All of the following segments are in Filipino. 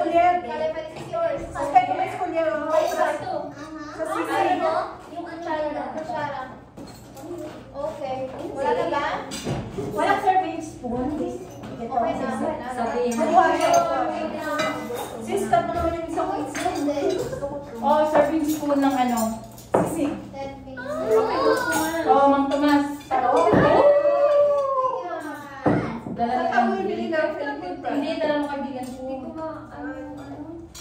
Juliet. Califan is yours. Kaya ko may school yan. Sa sisi mo? Yung kutsara. Okay. Wala na ba? Walang serving spoon. Okay na. Sabihin Sis, cut mo naman yung isang weights. Oh, serving spoon ng ano? Sisi. 10 pieces. Oh, Mang Tomas. Dala ni Ako yung Andy. bili ng Philippine brand. Hindi, dala mo kaibigan ko.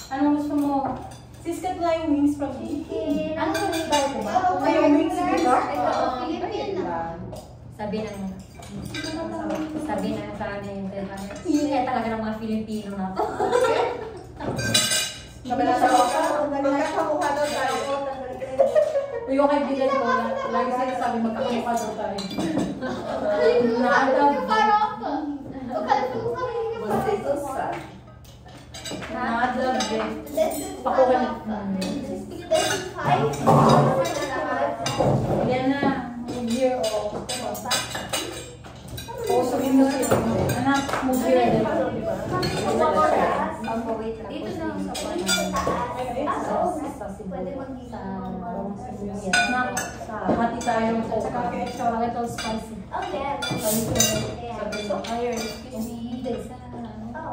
Anong gusto mo? Sis, cut na yung wings from chicken. Ano yung iba ko ba? Ay, yung wings, di ba? Ito, Philippine na. Sabi na sa amin, ingay talaga ng mga Filipino na to. Magkakakuha daw tayo. Yung kaibigan ko, lagi sinasabi magkakakuha daw tayo. Pakuha yan na. Year o. Sabihin mo sila. Anak, move here. Dito na Pwede mag-isa. hati tayo ng coca. A little spicy. Okay.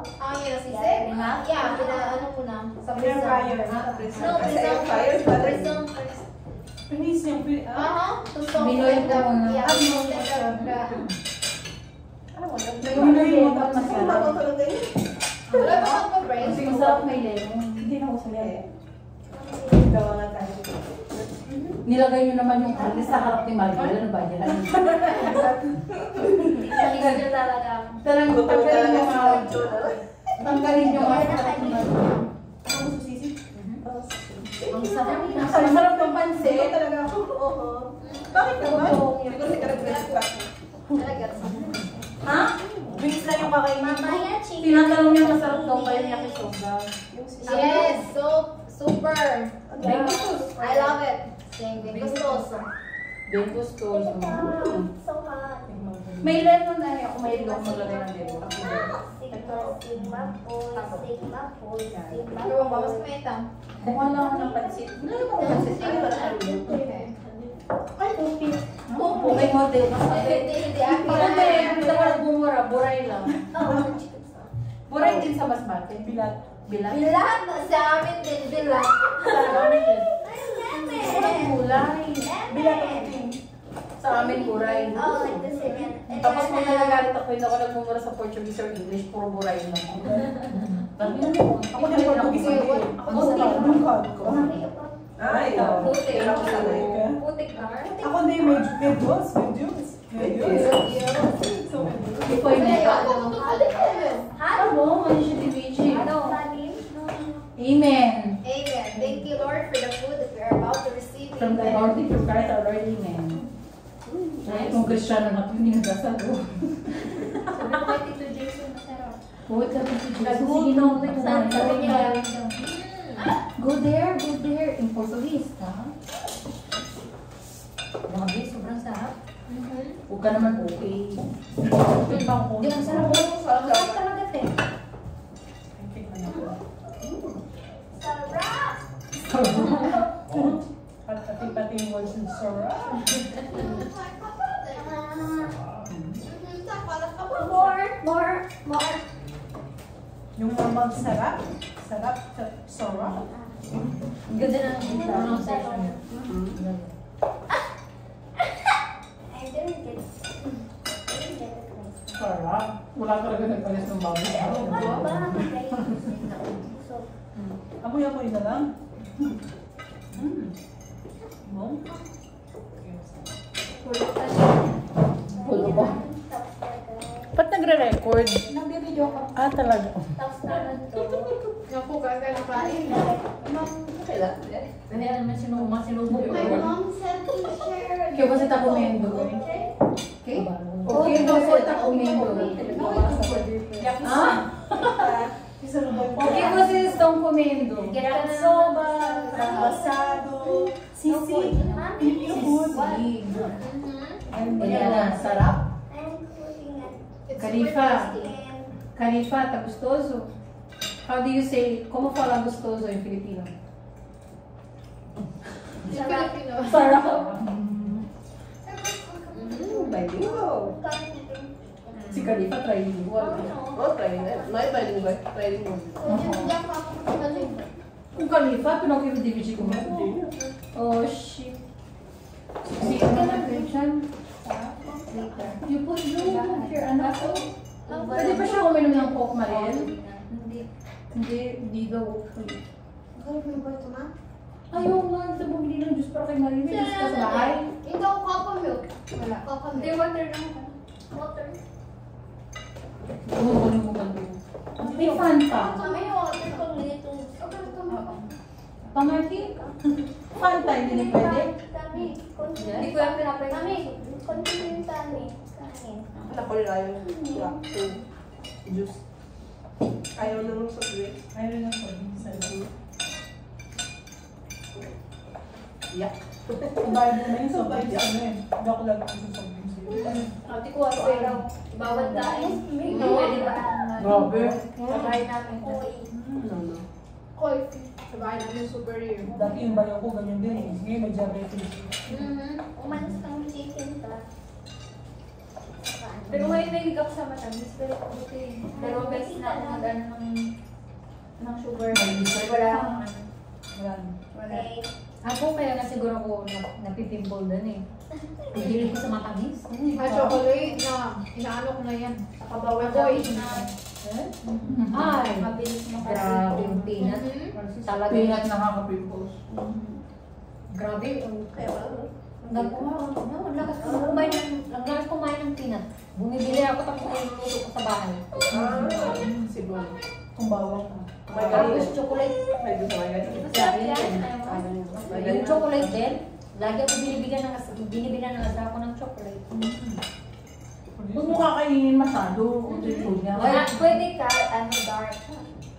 Ang yun si Sir? Yeah, ano muna. Sa Air fryer. No, preserve first. Pinis niya. Binoy ko muna. Yeah, Binoy mo ba masarap? wala ba kang pa-break? Kasi masarap may lemon. Hindi na ko sila. Gawa nga tayo. Nilagay nyo naman yung alis sa harap ni Mario. Ano ba yan? Ganyan talaga. Talagang tanggalin yung tanggalin yung Ano mo susisi? ang sarap. Ang sarap ng pansit. Talaga ako. Oo. Bakit naman? Siguro si Karagres pa. Talaga. Ha? Wings lang yung kakainin mo. Mamaya, chicken. Tinatanong niya masarap daw ba yung yakisoba? Yes, so super. I love it. Same thing. Gustoso. Bien gustoso. So hot. May lemon na niya. Kung may ilong maglagay ng lemon. Pero ba mas kumita? Kumuha lang ako ng pansit. Ano yung pansit? Ay, okay. Okay, model. Hindi ako. Hindi, hindi ako nagbumura. Buray lang. Buray din sa basmati. Bilat. Bilat. Bilat. Sa amin din, bilat. Sa amin din. Walang gulay. Bilat ang ting. Sa amin, buray. Oh, like the same. Tapos may nagagalit ako, hindi ako nagmumura sa Portuguese or English, puro buray lang. Ako din Portuguese ako. Ako sa kalungkod ko. Ay, Putik. Pero ako sanay ka. Putik car. Ako din, may juice. So, Ikaw yung neta. Ano? Ano siya tibichi? Ano? Amen. Amen. Thank you, Lord, for the food that we are about to receive. From the Lord to Christ our Lord, amen. Ay, kung Kristiyano na ito, hindi nagdasal ko. Sabi ko kay Tito Jason, masarap. Huwag ka ito, sige na, sabi niya. Go there, in Portuguese, ha? Grabe, sobrang sarap. Huwag ka naman okay. Hindi ang sarap. Sarap talaga, te. Sarap! pati yung words ng Sora. More. Yung mamang sarap. Sarap sa Sora. Ganda na ang pronunciation niya. I didn't get it. Sarap. Wala talaga nagpalis ng baboy. Amoy-amoy na lang. No? Pulo ko. Ba't nagre-record? Nagbibideo ka. Ah, talaga. Tapos naman to. Naku, gagawin pa rin. Kaya naman sinubo ko. My mom said to share. Kaya ba si Takumendo? Okay. Okay? Okay ba si Takumendo? Ah? Okay ba si Takumendo? Yakisoba. Basado. Sisig. Pilipino food. Sisig. Mhm. Kaya na, sarap. I'm cooking it. It's Kalifa. super tasty. Kalifa, tagustoso. How do you say, como fala gustoso in Filipino? Sarap. Sarap. Bilingual. Si Khalifa trilingual. Oh, trilingual. May bilingual. Trilingual. Kung Khalifa, pinag-i-DVD ko mo. Oh, shit. Si ano na Christian? You put your anak ko? Pwede pa siya uminom ng Coke, Mariel? Hindi daw. Ayaw nga, sa bumili ng juice para kay Mariel. May juice ka sa bahay? Ito, cocoa milk. Wala. Cocoa milk. Hindi, water lang. Water. Bumuli mo ba ito? May Fanta. May water kung dito. Pamarki? Fanta, hindi na pwede? Hindi ko yung pinapay. Kami, continue yung tani. Anak ko rin ayaw. Juice. Ayaw naman sa drink. Ayaw lang po. Sa loob. Yak. Bayad mo na yung sobrang sa ano eh. Joke lang ako sa sobrang sa'yo. Ate ko, pero bawat dahil. Pwede ba? Grabe. Sabay namin. Ano? Koy. Sabay namin super rare. Dati yung bayaw ko ganyan din eh. Ngayon may diabetes. Umanas kang chicken ka. Pero ngayon may higap sa matamis. Pero okay. Pero best na ako mag-ano ng sugar. Wala akong ano. Wala. Ako kaya na siguro ko napipimple din eh. Hindi ko sa matamis. Chocolate na. Inaano ko na yan. Nakabawa ko Ay, mabilis grabe yung peanut. Talaga Peanut nakaka-pimples. Grabe. Kaya wala. Ang lakas kumain ng peanut. Bumibili ako tapos niluluto ko sa bahay. Siguro. Kung bawang ka. May Tapos galing. chocolate. May gusto may galing. Sabi niya, yung chocolate din, lagi ako binibigyan ng asawa ko ng chocolate. Huwag mo kakainin masyado. Kunti food niya. Wala, pwede ka, dark.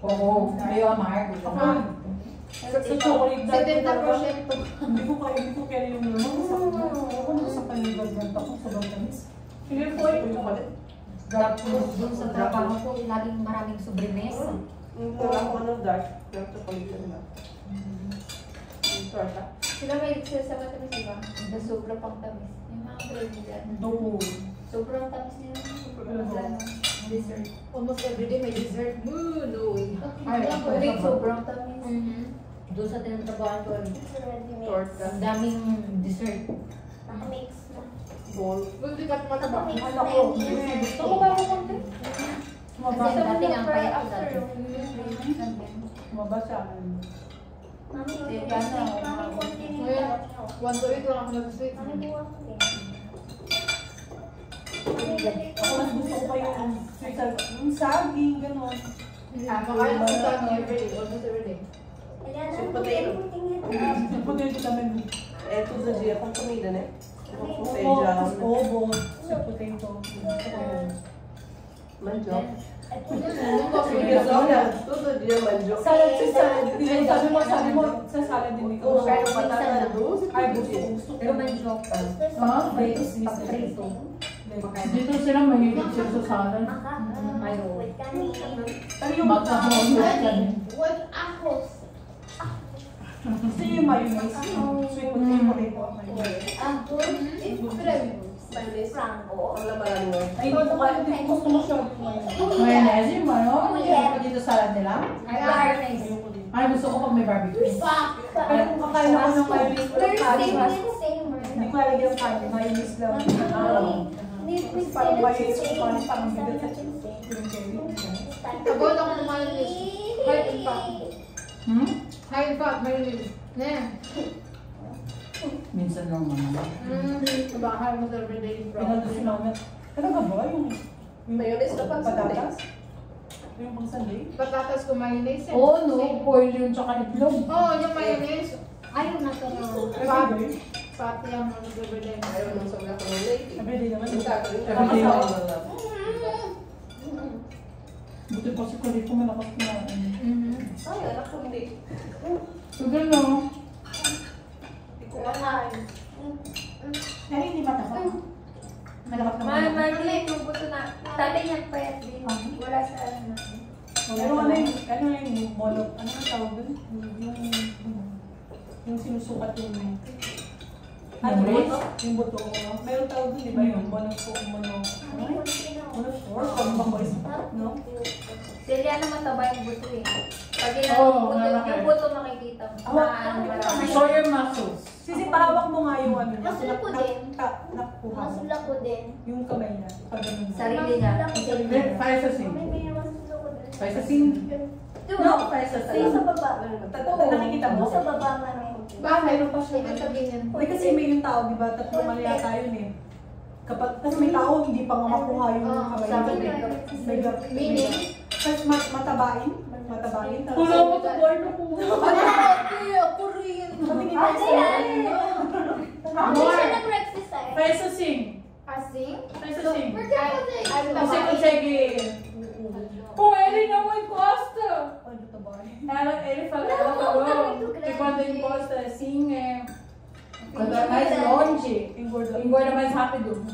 Oo. Ayaw amar. Sa chocolate dahil 70%. hindi ko kaya yung naman. Ako na sa panibagyan ako sa Balkanis. Feel ko yung chocolate. Tapos doon sa trabaho ko, laging maraming sobremesa. Wala ko ng dark. Dark chocolate nila. Torta. Sila may sila sa matamis, diba? The sobra pang tamis. Yung mga baby dyan. Do. Sobrang tamis nila. Sobrang dessert. Almost everyday may dessert. No. Ay, Ay, sobrang tamis. Doon sa tinatrabaho ko, Torta. ang daming dessert. Nakamix na. Ball. Hindi ka mataba. Ano ko? Gusto ko ba ako konti? Kasi Dati nga payat ko after dati. yung Tumaba sa akin. Mami, Ngayon, 1 to 8 lang ako nag-sweet. Ako mas gusto ko pa yung sweet yung saging, gano'n. Makain ako sa akin everyday, almost everyday. Sweet potato. Sweet potato namin. Eto sa dia pang comida, né? Kung sa Oo, jam. tapos obo, sweet potato. Gusto ko yun. Manjok. Sige, Todo dia manjok. Salad sa salad. Sabi mo, sa salad din ikaw. Oo, kaya patata. Ay, gusto ko. Pero may joke ka. Ah, prito. Dito sila mahilig sila sa salad. Ayaw. Ano yung Magkakaroon na yan. With apples. Gusto niyo yung mayonnaise. Sweet potato. Spanish? Ang labanan mo. Ay, hindi ko kaya. Hindi ko gusto masyado yung mayonnaise. Mayonnaise yung ano? Yung dito salad nila? Ayoko din. Ay, gusto ko pag may barbecue. Kaya kung kakain ako ng mayonnaise, We're parang same. hindi ko lalagyan ng kanin. Mayonnaise lang. Parang mayonnaise ko parang bigat sa Avoid ako ng mayonnaise. High in fat. High in fat, mayonnaise. Minsan lang naman. Sa bahay mo sa everyday. Pinalo si mama. Talaga ba yung Mayonnaise na pang patatas? Yung pang sundae? Patatas ko mayonnaise. Oo, no. Boil yun tsaka itlog. Oo, yung mayonnaise. Ayaw na to. Fat. Fat yan mo sa everyday. Ayaw nang sobra ko ng late. Everyday naman. Yung gagawin ka. Everyday Masama naman. na lang. Buti pa si Kulit ko malakas na. Ay, anak ko hindi. Sugar no. Hindi ko alam. Pero hindi matapos. Malakas naman. Marley, tubuto na. Tatay niya payat din. Wala sa ano. Pero ano yung mono, ano ang tawag dun? Yung sinusukat yung Yung race? Yung buto. Meron tawag dun, di ba yung mono, no? Sila na mataba yung buto eh. Pag Oo, yung buto makikita mo. Show your muscles. Sisi, pahawak mo nga yung ano niya. Masulat ko din. Nakuha mo. Masulat ko din. Yung kamay niya. Pag ganun. Sarili niya. Fire sa sing. Masulat ko din. Fire sa sing. No, fire sa Sa'yo sa baba. Nakikita mo? Sa baba nga rin. Bakit? Mayroon pa siya. Ibig sabihin. Hindi kasi may yung tao, di ba? Tatlong mali yata yun eh. Kasi may tao, hindi pa nga makuha yung kamay sabi niya. May gap. Meaning? Tapos matabain. Matabain. Wala mo ito, boy na po. Ako rin. Patingin Ano mo yan? sa Hindi siya nag-exercise. Fire sa sing. Asing? Fire sa sing. Kasi Kasi sige. Oh, Eli naman Costa. Ano tabain? Eli falava que quando ele posta assim, quando é mais longe, engorda mais rápido.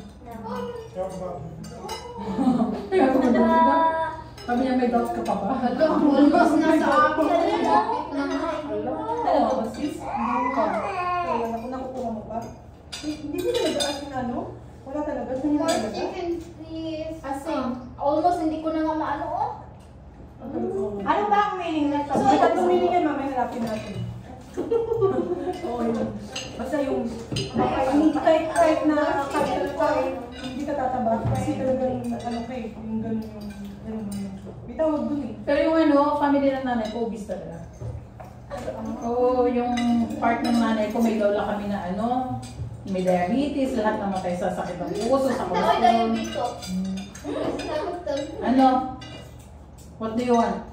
Kami niya may doubt ka pa ba? almost nasa akin. Talaga ba sis? Hindi ka. Wala ko nakukuha mo pa. Hindi mo talaga as in ano? Wala talaga. Hindi More talaga. chicken, please. Asing. Almost hindi ko na nga maano, oh. Ano ba ang meaning na ito? So, tatlong meaning yan, mamaya hanapin natin. Oo, yun. Basta yung kahit na hindi ka tataba. Kasi talagang ano kay, yung gano'n yung may tawag dun eh. Pero yung ano, family ng nanay ko, obese talaga. Oo, yung part ng nanay ko, may lola kami na ano, may diabetes, lahat namatay sa sakit ng puso, sa Ako cholesterol. diabetes ko. Ano? What do you want?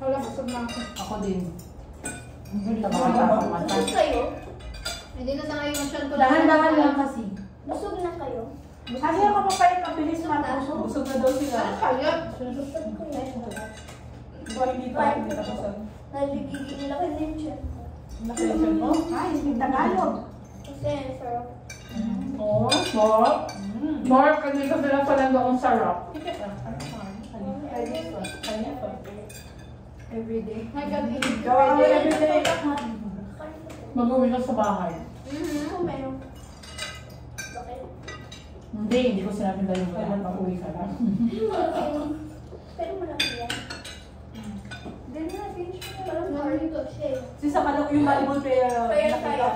Wala, busog na ako. Ako din. Tabaka mata. Busog kayo? Hindi na tayo masyadong Dahan-dahan lang kasi. Busog na kayo? Kasi ang kapapayat ang bilis matuso. Busog na daw sila. Kaya? Busog ko yan. Diba hindi pa, hindi tapusan. Naligigil lang din siya. Nakalimutan mo? Ay, hindi Tagalog. Kasi, sarap. Oh, Mark. Mark, hindi ka sila palang akong sarap. Everyday. Nag-abig. Gawa ka everyday. Mag-uwi ka sa bahay. Meron. Bakit? Hindi ko sinabi na yung kailan mag-uwi ka lang. Pero malaki yan. Then na, finish mo na. Parang narito siya eh. Kasi sa kalak yung volleyball player. Kaya tayo.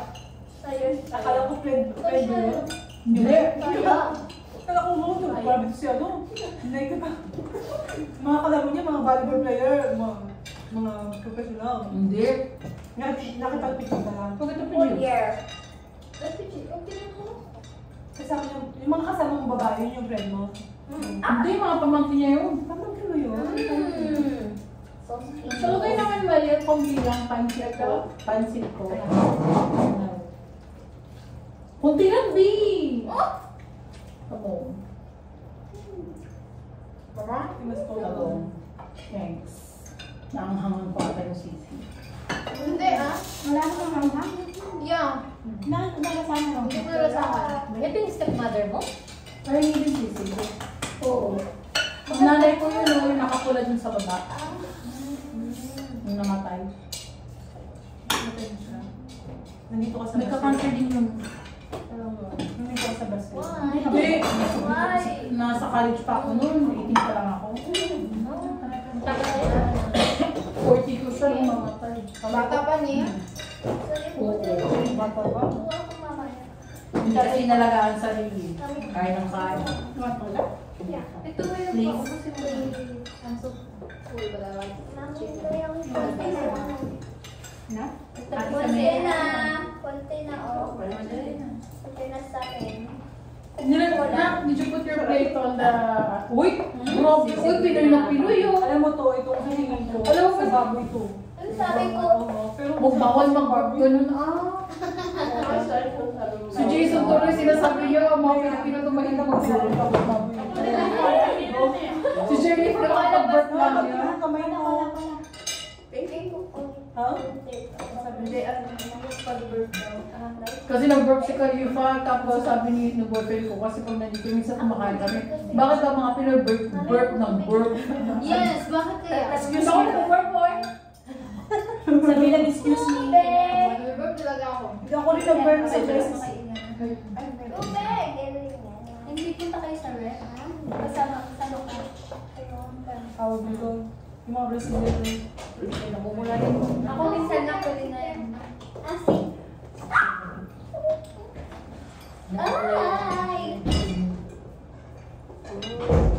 Tayo. Akala ko friend yun. Hindi. Kaya. Akala ko mo ito. Grabe ito siya, no? Hindi ka pa. Mga kalaro niya, mga volleyball player, mga professional. Hindi. Nakipag-picture ka lang. Bakit ito Oh, pinyo? yeah. Okay mo. Kasi sa akin, yung mga kasama mong babae, yun yung friend mo. Hindi, mga pamangkin niya yun. Pamangkin mo yun? So sweet. So, okay naman maliit kung bilang pansit ko. Pansit ko. Kunti lang, B! Come on. Mas po na Come on. Thanks. Naanghangan pa ata yung sisi. Hindi ah. Wala ka kang hang. Yeah. Nalasama lang. Hindi ko nalasama. Ito yung stepmother mo? Ay, hindi din sisi. Oo. Ang nanay ko yun, yung nakapula dun sa baba. Yung namatay. Nandito ka sa Nagka-cancer din yun. Nandito ka sa Basel. Why? Hindi. Why? Nasa college pa ako noon. 18 pa lang ako. 42 siya nung mamatay. Bata pa niya. Oo. Bata ba? Kuha ko mamaya. Hindi kasi inalagaan sarili. Kaya ng kaya. Ito mo yung Please. paubusin mo yung sanso. Uy, balawag. Na? Konti na. Konti na, oh. Konti na sa akin. Did you put your plate on the... Uy! Grabe! Uy, Pinoy na Pinoy yun! Alam mo to, itong hiningan ko. Alam mo sa baboy to. Ano sabi ko? Pero Huwag bawal mag-ganun. Si Jason tuloy sinasabi niya, mga Pilipino tumahin na mag-ganun kapag baboy. Si Jennifer nakapag-birth lang niya. Kamay na. Thank you. Ha? Konti. Sabi Hindi, pag-birth daw. Kasi nag-burp si Khalifa, tapos sabi ni boyfriend ko, kasi pag nandito minsan kumakain kami, bakit daw mga Pinoy burp ng burp? Yes, bakit kaya? Excuse ako nag-burp boy. Sabi lang, excuse me. Nag-burp talaga ako. Hindi ako rin nag-burn sa dress. Tubig! Hindi punta kayo sa ref? Kasama ka. Tawag nito. Yung mga Brazilian. Namumula rin. Ako minsan lang pwede na yan. Asi. Ay!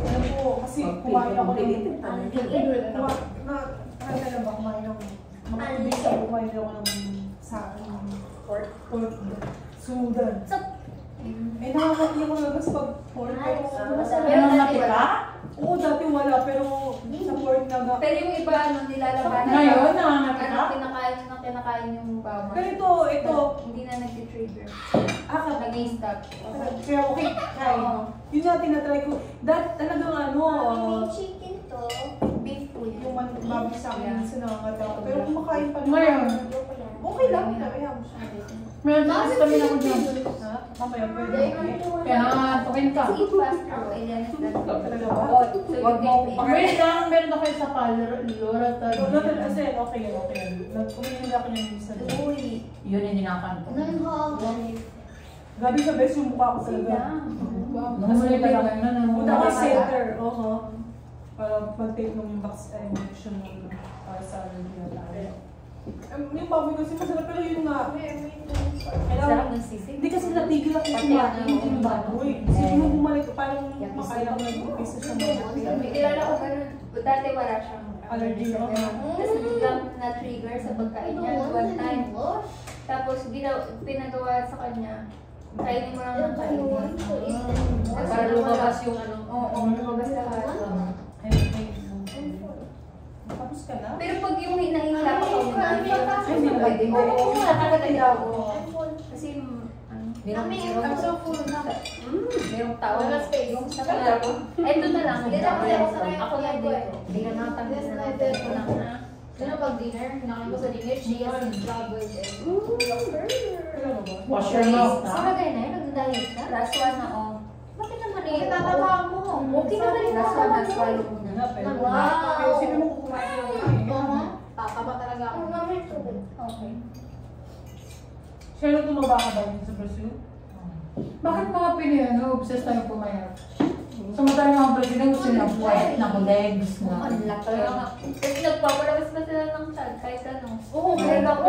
Ano po, kasi kumain ako ng... Ang Nakakala ba kumain ako? Mga ibig sa kumain ako ng sa pork. Sudan. Eh, nakakaiyak ko lang pag pork. Pero dati wala. Oo, dati wala, pero sa pork na... Pero yung iba, nilalabanan. Ngayon, nangangapi ka? Kinakain yung bawang. Pero ito, Hindi na nag-trigger. Nag-i-stop. Nag-i-stop. Kaya okay, try. Yun nga, tinatry ko. Talagang May chicken to. Beef po yun. yung babi sa akin sa nakakatawa. Pero kumakain pa Ngayon. Okay lang, kaya mo siya. Meron na kami na ko dyan. Ha? Mamaya pwede. Kaya nangangapukin ka. Eat faster. Elian is that. Talaga ba? So you Wag mo can Wait lang, meron ako sa parlor, Lora Loaded kasi, okay yun, okay yun. Nagkuminig ako ng isa. Uy. Yun yung dinakan ko. Gabi sa best yung mukha ko talaga. Numulit ka lang na Punta ko sa center, oo. Para mag-take nung injection ng para sa tinatawag. Yung baboy kasi masarap, pero yun nga. Sarap ng sisig. Hindi kasi natigil ako kumain yung baboy. Kasi yung bumalik, parang makain ako ng pieces sa mga. May kilala ko ganun. Dati wala siyang Allergy, no? Tapos biglang na-trigger sa pagkain niya one time. Tapos pinagawa sa kanya, kainin mo lang ng kainin. Para lumabas yung ano. Oo, lumabas lahat. Tapos ka na? Pero pag yung hinahingla pa ka, Hindi na pwede. Oo, nakakatayo ako. Kasi, I'm so full na. merong tao. Wala space. Yung sa kanya ko. Eto na lang. Hindi na ako Ako lang dito. Hindi ka nakatanggal Yes, na na lang. ito. Ito lang na. Sino pag dinner? Kinakain ko sa dinner, chia seeds, baboy, egg. Wash your mouth, Sa ha? bagay na yun, nagdadayet ka. Last one na, oh. Bakit naman eh? Bakit tataba mo? Okay naman yung last one na swallow mo na. Wow. Pero sino mo kukumain ng Oo. Tataba talaga ako. Okay. Sino tumaba ka ba yun sa Brazil? Bakit mga Pinoy, ano, obsessed tayo pumayat? Samantalang mga Brazilian gusto nila white na legs na. Ang laki. Kaya nga. Kasi nagpapalabas pa sila ng chat, kahit ano. Oo, Pero ako,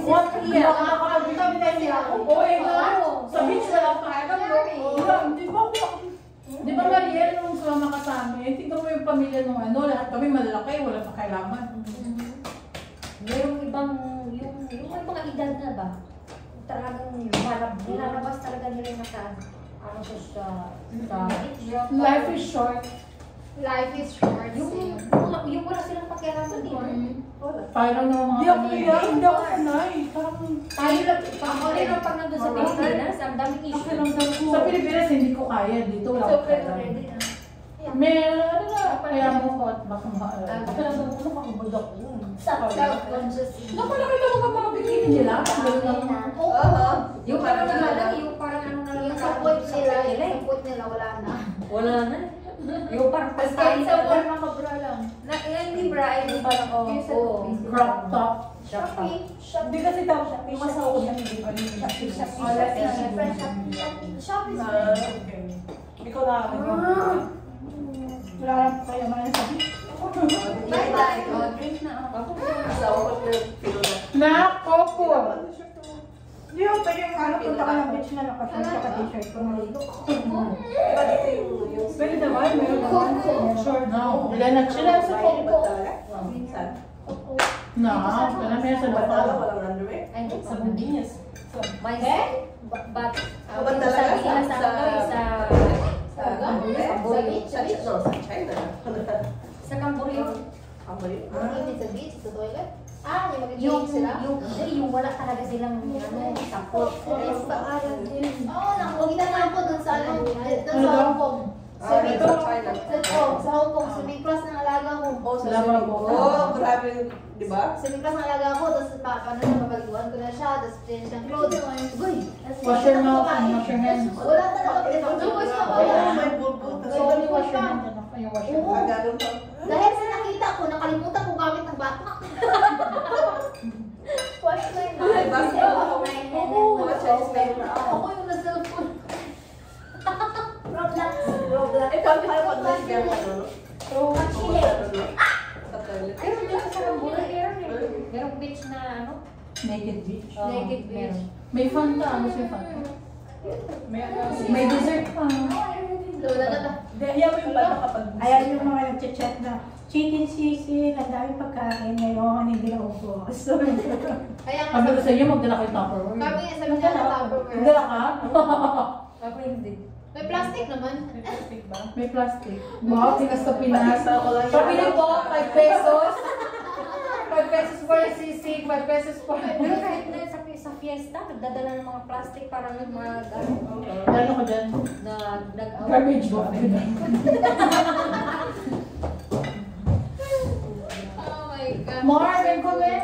What year? Nakakabitabi na siya ako. Oo, eh nga. Sa beach wala pa. Wala, di ba ako? Di ba Mariel, nung sumama ka sa amin, tingnan mo yung pamilya nung ano, lahat kami malalaki, wala pa kailangan. Merong ibang, yung may mga edad na ba? Talagang nilalabas talaga nila na sa ano sa Life is short. Life is short. yung wala silang pakialaman dito. Parang ng mga Hindi ako kaya, hindi ako sanay. Parang Tayo lang, ako rin ang pag nandun sa Pilipinas, ang daming issue. pakiramdam ko. Sa Pilipinas, hindi ko kaya. Dito wala So, ko pero kaya. ready na. May ano na, kaya mo ko at baka Pakiramdam ko nakakabod ako. Self-conscious. Naku, nakita mo ka mga bikini nila? Oo. Yung parang nagalang, yung parang ano na lang Yung support nila, wala na. Wala na. Yung parang paskain sa wall mga bra lang. Na yan di bra, ay yung parang Crop top. Shopee. Hindi kasi tapos yung masahod na hindi pa rin. Shopee. Okay. Ikaw na ako. Wala lang kaya man sabi. Bye-bye. Drink na ako. Nako po. Hindi ako pwede yung ano, punta ka ng beach na nakasal ka t-shirt ko malito. Pwede naman, meron naman. Short. No, wala na sila sa Coco. Na, wala na sa bata. Ay, Sa Bundinyas. may but sabi nila sa ano, sa Cambodia. Mag-init sa beach, sa toilet. Yung Yung mag-init sila. yung wala talaga silang ano, support. Oo, nakakita na ako dun sa ano, dun sa Hong Kong. Sa Hong Kong, swimming class ng alaga ko. Salamat po. sabi, di ba? Sa class ng alaga ko, tapos pabaliguan ko na siya, tapos change ng clothes. Uy! Wash your mouth and wash your hands. Wala talaga. Ito ko siya. May bulbo. So, only wash your hands and yung wash your mouth. Gagawin pa. Dahil sa nakita ko, nakalimutan ko gamit ng bata. Wash my mouth. Basta Wash my hand and Mga wash Chinese my na mouth. Ako yung nag-cellphone. Roblox. Roblox. Eh, paano kayo pag-nasigaw ka, no? Pero dito sa Rambulan, merong beach na ano? Naked beach. Oo, Naked beach. meron. May fun ka. Ano siya fun? May dessert pa. Lola na ba? Ayan mo yung ayan yung mga nag-chat na chicken sisig, ang daming pagkain ngayon, hindi na ubos. Kaya nga, Sabi ko sa iyo, magdala kayo Tupperware. kami nga sabi niya na Tupperware. Magdala ka? Ako hindi. May plastic naman. May plastic. Wow, tinas sa Pinas. Ako lang Sa Pinas po, 5 pesos. 5 pesos for a sisig, 5 pesos for Pero kahit na sa fiesta, nagdadala ng mga plastic para mag Ano ko dyan? Garbage Oh box. Oh my God. More, may comment.